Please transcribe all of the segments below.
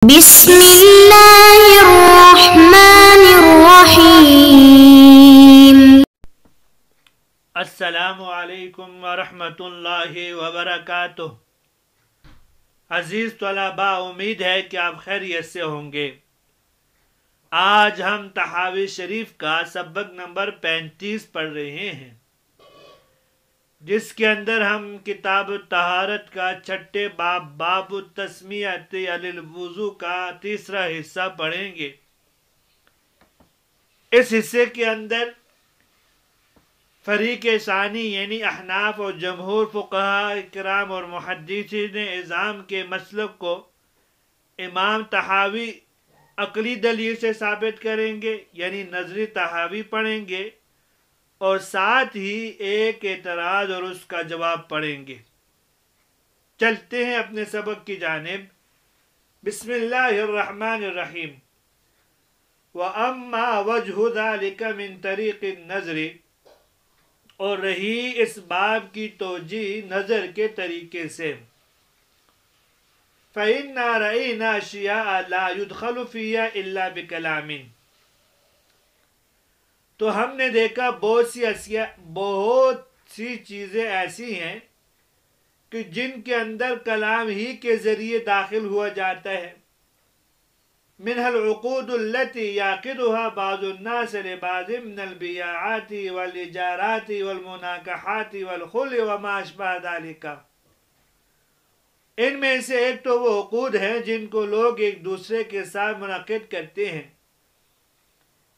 بسم اللہ الرحمن الرحیم۔ السلام علیکم ورحمۃ اللہ وبرکاتہ۔ عزیز طلباء، امید ہے کہ آپ خیریت سے ہوں گے۔ آج ہم تحاوی شریف کا سبق نمبر 35 پڑھ رہے ہیں، جس کے اندر ہم کتاب طہارت کا چھٹے باب التسمیۃ للوضو کا تیسرا حصہ پڑھیں گے۔ اس حصے کے اندر فریق ثانی یعنی احناف اور جمہور فقہاء کرام اور محدثین اعظام کے مسلک کو امام طحاوی عقلی دلیل سے ثابت کریں گے، یعنی نظری طحاوی پڑھیں گے، اور ساتھ ہی ایک اعتراض اور اس کا جواب پڑھیں گے۔ چلتے ہیں اپنے سبق کی جانب۔ بسم اللہ الرحمن الرحیم۔ وَأَمَّا وَجْهُ ذَلِكَ مِن طَرِيقِ النَّظْرِ، اور رہی اس باب کی توجیہ نظر کے طریقے سے، فَإِنَّا رَأَيْنَا أَشْيَاءَ لَا يُدْخَلُ فِيهَا إِلَّا بِكَلَامٍ، تو ہم نے دیکھا بہت سی چیزیں ایسی ہیں کہ جن کے اندر کلام ہی کے ذریعے داخل ہوا جاتا ہے۔ منها العقود التي يعقدها بعض الناس لبعض من البيعات والإجارات والمناكحات والخلع وما أشبه ذلك، ان میں سے ایک تو وہ عقود ہیں جن کو لوگ ایک دوسرے کے ساتھ منعقد کرتے ہیں،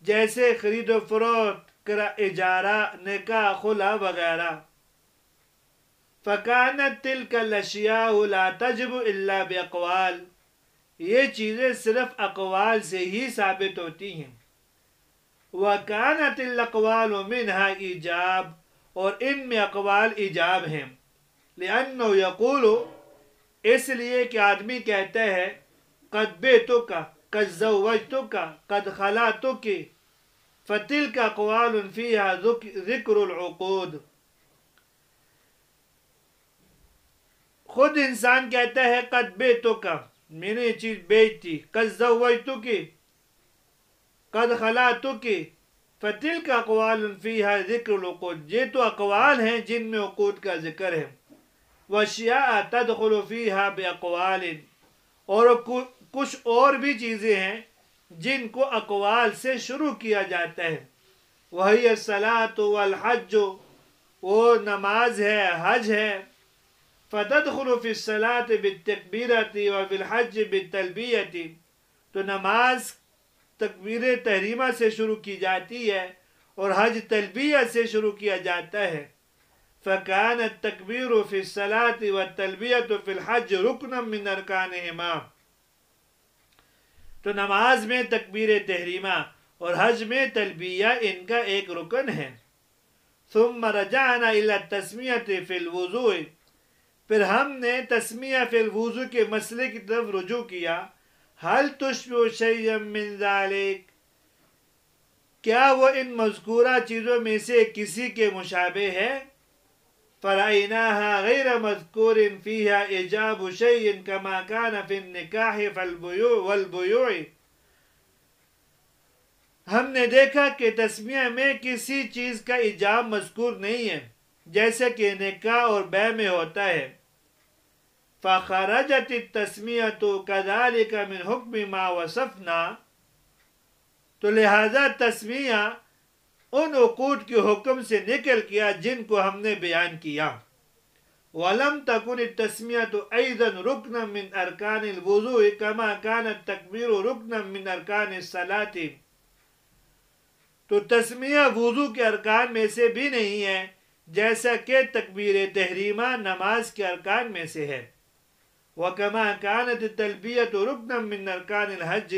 جیسے خرید و فروخت، اجارہ، نکاح، خلع وغیرہ۔ فَكَانَتْ تِلْكَ الْأَشْيَاءُ لَا تَجِبُ إِلَّا بِأَقْوَالٍ، یہ چیزیں صرف اقوال سے ہی ثابت ہوتی ہیں۔ وَكَانَتِ الْأَقْوَالُ مِنْهَا ایجاب، اور ان میں اقوال ایجاب ہیں۔ لِأَنَّهُ يَقُولُ، اس لیے کہ آدمی کہتا ہے قَدْ بِعْتُكَ، قَدْ زَوَّجْتُكَ، قَدْ خَلَعْتُكِ، فَتِلْكَ أَقْوَالٌ فِيهَا ذِكْرُ الْعُقُودِ، خود انسان کہتا ہے قَدْ بِعْتُكَ، میں نے یہ چیز بیچ دی، قَدْ زَوَّجْتُكِ، قَدْ خَلَعْتُكِ، فَتِلْكَ أَقْوَالٌ فِيهَا ذِكْرُ الْعُقُودِ، یہ تو اقوال ہیں جن میں عقود کا ذکر ہے۔ وَأَشْيَاءُ تَدْخُلُ فِيهَا بِأَقْوَالٍ، اور کچھ اور بھی چیزیں ہیں جن کو اقوال سے شروع کیا جاتا ہے۔ وَهِيَ الصَّلَاةُ وَالْحَجُّ، وہ نماز ہے، حج ہے۔ فَتَدْخُلُ فِي الصَّلَاةِ بِالتَّكْبِيرَةِ وَفِي الْحَجِّ بِالتَّلْبِيَةِ، تو نماز تکبیر تحریمہ سے شروع کی جاتی ہے اور حج تلبیہ سے شروع کیا جاتا ہے۔ فَكَانَ التَّكْبِيرُ فِي الصَّلَاةِ وَالتَّلْبِيَةُ فِي الْحَجِّ رُكْنًا مِنْ أَرْكَانِهِمَا، تو نماز میں تکبیر تحریمہ اور حج میں تلبیہ ان کا ایک رکن ہے۔ ثُمَّ رَجَعْنَا إِلَى التَّسْمِيَةِ فِي الْوُضُوءِ، پھر ہم نے تسمیہ فی الوضو کے مسئلے کی طرف رجوع کیا۔ هل تشبه شيئا من ذلك، کیا وہ ان مذکورہ چیزوں میں سے کسی کے مشابہ ہے؟ فَرَأَيْنَاهَا غَيْرَ مَذْكُورٍ فِيهَا إِجَابُ شَيْءٍ كَمَا كَانَ فِي النِّكَاحِ وَالْبُيُوعِ، ہم نے دیکھا کہ تسمیہ میں کسی چیز کا ایجاب مذکور نہیں ہے، جیسے کہ نکاح اور بیع میں ہوتا ہے۔ فَخَرَجَتِ التَّسْمِيَةُ كَذَلِكَ مِنْ حُكْمِ مَا وَصَفْنَا، تو لہذا تسمیہ ان عقود کے حکم سے نکل گیا جن کو ہم نے بیان کیا۔ وَلَمْ تَكُنِ التَّسْمِيَةُ أَيْضًا رُكْنًا مِنْ أَرْكَانِ الْوُضُوءِ كَمَا كَانَ التَّكْبِيرُ رُكْنًا مِنْ أَرْكَانِ الصَّلَاةِ، تو تسمیہ وضو کے ارکان میں سے بھی نہیں ہے، جیسا کہ تکبیر تحریمہ نماز کے ارکان میں سے ہے۔ وَكَمَا كَانَتِ التَّلْبِيَةُ رُكْنًا مِنْ أَرْكَانِ الْحَجِّ،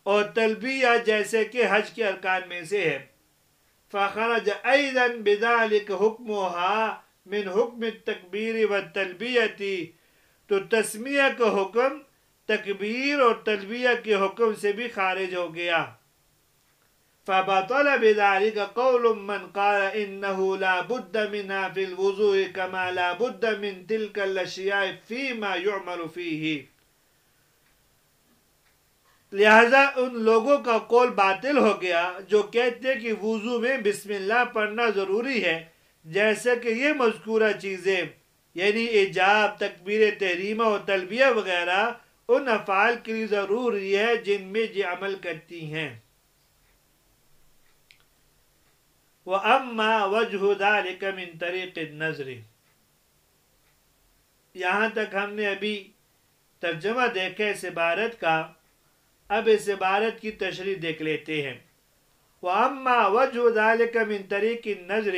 اور تلبیہ جیسے کہ حج کے ارکان میں سے ہے۔ فَخَرَجَ أَيْضًا بِذَلِكَ حُكْمُهَا مِنْ حُكْمِ التَّكْبِيرِ وَالتَّلْبِيَةِ، تو تسمیہ کا حکم تکبیر اور تلبیہ کے حکم سے بھی خارج ہو گیا۔ فَبَطَلَ بِذَلِكَ قَوْلٌ مَّنْ قَالَ إِنَّهُ لَا بُدَّ مِنْهَا فِي الْوُضُوءِ كَمَا لَا بُدَّ مِنْ تِلْكَ الْأَشْيَاءِ فِيمَا يُعْمَلُ فِيهِ، لہذا ان لوگوں کا قول باطل ہو گیا جو کہتے کہ وضو میں بسم اللہ پڑھنا ضروری ہے، جیسے کہ یہ مذکورہ چیزیں یعنی ایجاب، تکبیر تحریمہ و تلبیہ وغیرہ ان افعال کے لیے ضروری ہے جن میں یہ عمل کرتی ہیں۔ وَأَمَّا وَجْهُ ذَلِكَ مِن طَرِيقِ النَّظْرِ، یہاں تک ہم نے ابھی ترجمہ دیکھا اس عبارت کا، اب اس عبارت کی تشریح دیکھ لیتے ہیں۔ وَأَمَّا وَجْهُ ذَلِكَ مِن طَرِيقِ النَّظْرِ،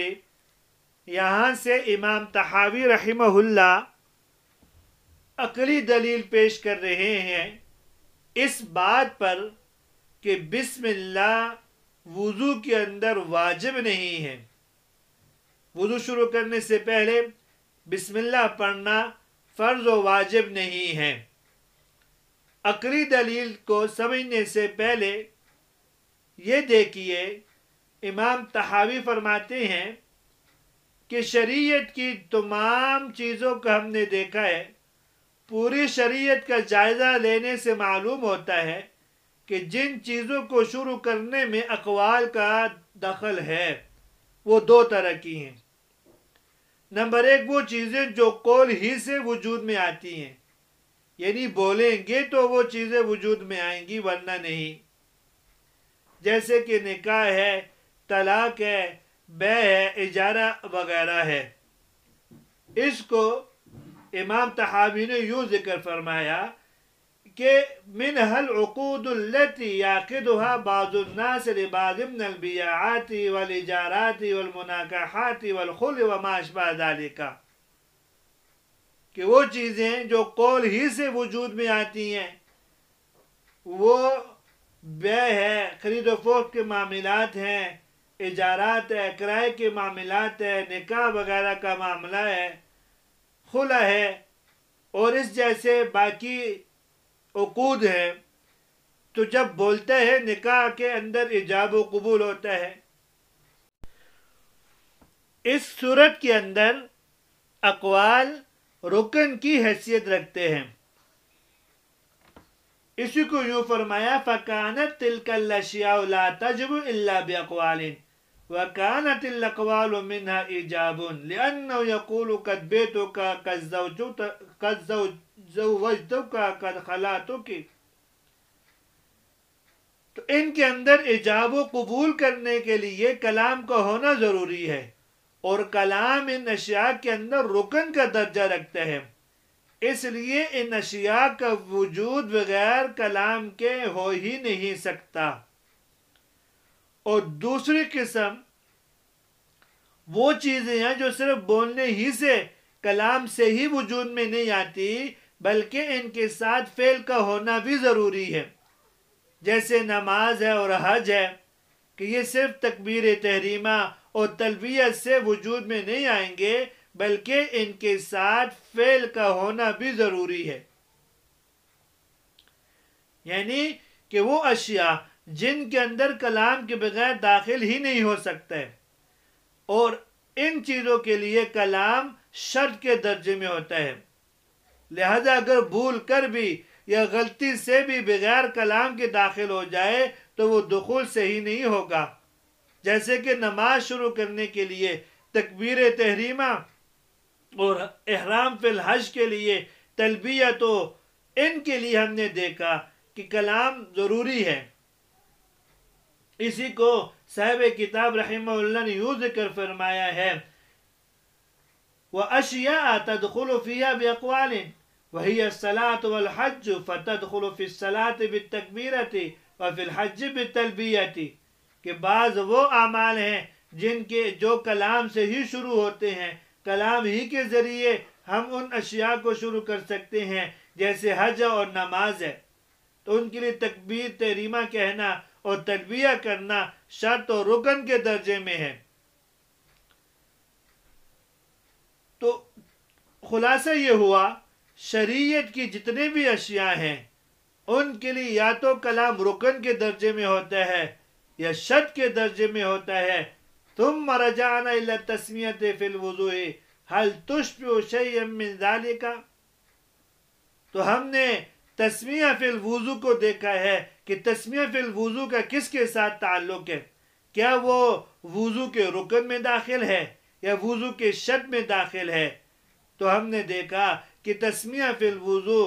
یہاں سے امام طحاوی رحمہ اللہ عقلی دلیل پیش کر رہے ہیں اس بات پر کہ بسم اللہ وضو کے اندر واجب نہیں ہے۔ وضو شروع کرنے سے پہلے بسم اللہ پڑھنا فرض و واجب نہیں ہے۔ عقلی دلیل کو سمجھنے سے پہلے یہ دیکھیے، امام طحاوی فرماتے ہیں کہ شریعت کی تمام چیزوں کو ہم نے دیکھا ہے، پوری شریعت کا جائزہ لینے سے معلوم ہوتا ہے کہ جن چیزوں کو شروع کرنے میں اقوال کا دخل ہے وہ دو طرح کی ہیں۔ نمبر ایک، وہ چیزیں جو قول ہی سے وجود میں آتی ہیں، یعنی بولیں گے تو وہ چیزیں وجود میں آئیں گی ورنہ نہیں، جیسے کہ نکاح ہے، طلاق ہے، بیع ہے، اجارہ وغیرہ ہے۔ اس کو امام طحاوی نے یوں ذکر فرمایا کہ منها العقود التي يعقدها بعض الناس لبعض من البيعات والإجارات والمناكحات والخلع وما أشبه ذلك، کہ وہ چیزیں جو قول ہی سے وجود میں آتی ہیں، وہ بیع ہے، خرید و فروخت کے معاملات ہیں، اجارات ہے، کرائے کے معاملات ہے، نکاح وغیرہ کا معاملہ ہے، خلع ہے اور اس جیسے باقی عقود ہیں۔ تو جب بولتا ہے نکاح کے اندر ایجاب و قبول ہوتا ہے۔ اس صورت کے اندر اقوال رکن کی حیثیت رکھتے ہیں۔ اسی کو یوں فرمایا فَكَانَتْ تِلْكَ الْأَشْيَاءُ لَا تَجِبُ إِلَّا بِأَقْوَالٍ وَكَانَتِ الْأَقْوَالُ مِنْهَا إِيجَابٌ لِأَنَّهُ يَقُولُ قَدْ بِئْتُكَ قَدْ زَوَّجْتُكَ قَدْ خَلَعْتُكِ، تو ان کے اندر ایجاب و قبول کرنے کے لیے کلام کا ہونا ضروری ہے، اور کلام ان اشیاء کے اندر رکن کا درجہ رکھتا ہے، اس لیے ان اشیاء کا وجود بغیر کلام کے ہو ہی نہیں سکتا۔ اور دوسری قسم وہ چیزیں ہیں جو صرف بولنے ہی سے، کلام سے ہی وجود میں نہیں آتی، بلکہ ان کے ساتھ فعل کا ہونا بھی ضروری ہے، جیسے نماز ہے اور حج ہے، کہ یہ صرف تکبیر تحریمہ اور تلبیہ سے وجود میں نہیں آئیں گے، بلکہ ان کے ساتھ فعل کا ہونا بھی ضروری ہے۔ یعنی کہ وہ اشیاء جن کے اندر کلام کے بغیر داخل ہی نہیں ہو سکتا ہے، اور ان چیزوں کے لیے کلام شرط کے درجے میں ہوتا ہے، لہذا اگر بھول کر بھی یا غلطی سے بھی بغیر کلام کے داخل ہو جائے تو وہ دخول صحیح نہیں ہوگا۔ جیسے کہ نماز شروع کرنے کے لیے تکبیر تحریمہ اور احرام فی الحج کے لیے تلبیہ، تو ان کے لیے ہم نے دیکھا کہ کلام ضروری ہے۔ اسی کو صاحب کتاب رحمہ اللہ نے یوں ذکر فرمایا ہے وَأَشْيَاءَ تَدْخُلُ فِيهَا بِأَقْوَالٍ وَهِيَ الصَّلَاةُ وَالْحَجُّ فَتَدْخُلُ فِي الصَّلَاةِ بِالتَّكْبِيرَةِ وَفِي الْحَجِّ بِالتَّلْبِيَةِ، کہ بعض وہ اعمال ہیں جن کے جو کلام سے ہی شروع ہوتے ہیں، کلام ہی کے ذریعے ہم ان اشیاء کو شروع کر سکتے ہیں، جیسے حج اور نماز ہے، تو ان کے لیے تکبیر تحریمہ کہنا اور تلبیہ کرنا شرط اور رکن کے درجے میں ہے۔ تو خلاصہ یہ ہوا، شریعت کی جتنے بھی اشیاء ہیں ان کے لیے یا تو کلام رکن کے درجے میں ہوتا ہے یا شرط کے درجے میں ہوتا ہے۔ ثم رجعنا الى التسمیۃ فی الوضوء هل تشبه شیئا من ذلك، تو ہم نے تسمیہ فی الوضو کو دیکھا ہے کہ تسمیہ فی الوضو کا کس کے ساتھ تعلق ہے، کیا وہ وضو کے رکن میں داخل ہے یا وضو کے شرط میں داخل ہے؟ تو ہم نے دیکھا کہ تسمیہ فی الوضو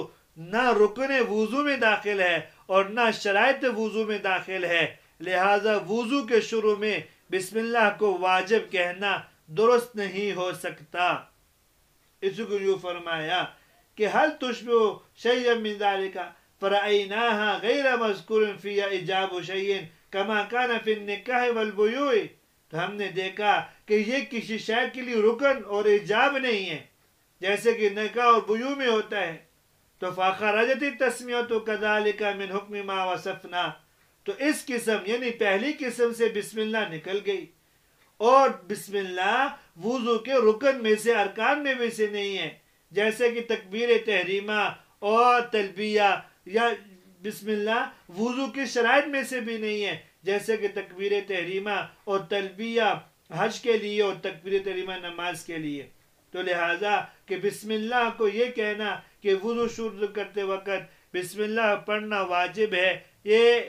نہ رکن وضو میں داخل ہے اور نہ شرائط وضو میں داخل ہے، لہذا وضو کے شروع میں بسم اللہ کو واجب کہنا درست نہیں ہو سکتا۔ اس کو یوں فرمایا کہ حل تشبہ شیئا من ذالک فرأیناها غیر مذکور فی ایجاب شیء کما کان فی النکاح والبیوع، تو ہم نے دیکھا کہ یہ کسی شے کے لیے رکن اور ایجاب نہیں ہے جیسے کہ نکاح اور بیوع میں ہوتا ہے۔ تو فخرجت التسمیۃ کذالک من حکم ما وصفنا، تو اس قسم یعنی پہلی قسم سے بسم اللہ نکل گئی، اور بسم اللہ وضو کے رکن میں سے ارکان میں سے نہیں ہے، جیسے کہ تکبیر تحریمہ اور تلبیہ، یا بسم اللہ وضو کی شرائط میں سے بھی نہیں ہے، جیسے کہ تکبیر تحریمہ اور تلبیہ حج کے لیے اور تکبیر تحریمہ نماز کے لیے۔ تو لہٰذا کہ بسم اللہ کو یہ کہنا کہ وضو شروع کرتے وقت بسم اللہ پڑھنا واجب ہے، یہ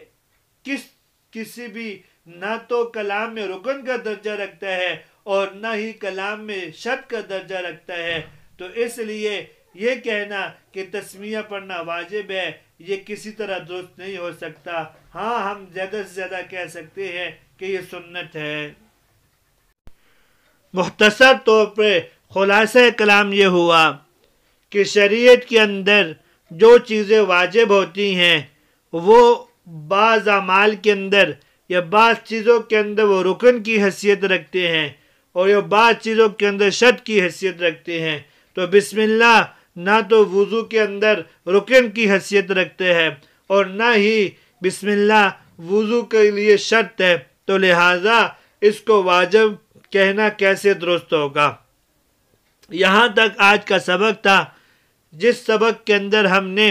کسی بھی نہ تو کلام میں رکن کا درجہ رکھتا ہے اور نہ ہی کلام میں شرط کا درجہ رکھتا ہے، تو اس لیے یہ کہنا کہ تسمیہ پڑھنا واجب ہے یہ کسی طرح درست نہیں ہو سکتا۔ ہاں ہم زیادہ سے زیادہ کہہ سکتے ہیں کہ یہ سنت ہے۔ مختصر طور پر خلاصہ کلام یہ ہوا کہ شریعت کے اندر جو چیزیں واجب ہوتی ہیں وہ بعض اعمال کے اندر یا بعض چیزوں کے اندر وہ رکن کی حیثیت رکھتے ہیں اور یہ بعض چیزوں کے اندر شرط کی حیثیت رکھتے ہیں۔ تو بسم اللہ نہ تو وضو کے اندر رکن کی حیثیت رکھتے ہیں اور نہ ہی بسم اللہ وضو کے لیے شرط ہے، تو لہٰذا اس کو واجب کہنا کیسے درست ہوگا؟ یہاں تک آج کا سبق تھا، جس سبق کے اندر ہم نے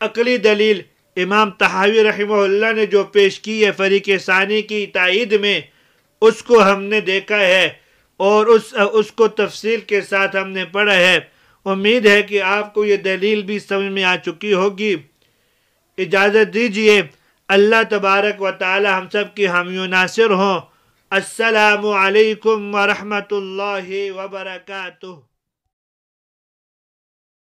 عقلی دلیل امام طحاوی رحمہ اللہ نے جو پیش کی ہے فریق ثانی کی تائید میں، اس کو ہم نے دیکھا ہے اور اس کو تفصیل کے ساتھ ہم نے پڑھا ہے۔ امید ہے کہ آپ کو یہ دلیل بھی سمجھ میں آ چکی ہوگی۔ اجازت دیجئے، اللہ تبارک و تعالی ہم سب کی حامی و ناصر ہوں۔ السلام علیکم ورحمۃ اللہ وبرکاتہ۔